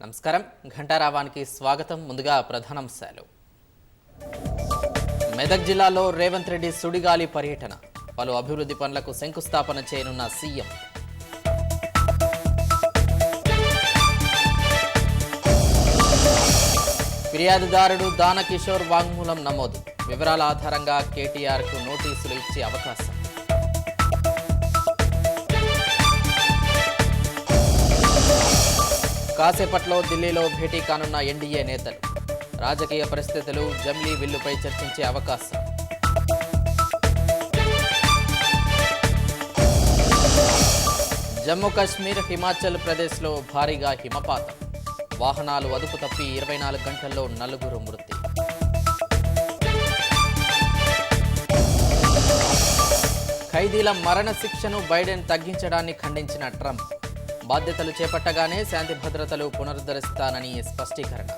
నమస్కారం ఘంటారావానికి స్వాగతం. ముందుగా ప్రధానాంశాలు. మెదక్ జిల్లాలో రేవంత్ రెడ్డి సుడిగాలి పర్యటన, పలు అభివృద్ధి పనులకు శంకుస్థాపన చేయనున్న సీఎం. ఫిర్యాదుదారుడు దానకిషోర్ వాంగ్మూలం నమోదు, వివరాల ఆధారంగా కేటీఆర్కు నోటీసులు ఇచ్చే అవకాశం. కాసేపట్లో ఢిల్లీలో భేటీ కానున్న ఎన్డీఏ నేతలు, రాజకీయ పరిస్థితులు, జమ్లీ బిల్లుపై చర్చించే అవకాశం. జమ్మూ కాశ్మీర్, హిమాచల్ ప్రదేశ్లో భారీగా హిమపాతం, వాహనాలు అదుపు తప్పి 24 గంటల్లో 4 మృతి. ఖైదీల మరణ శిక్షను బైడెన్ తగ్గించడాన్ని ఖండించిన ట్రంప్, బాధ్యతలు చేపట్టగానే శాంతి భద్రతలు పునరుద్ధరిస్తానని స్పష్టీకరణ.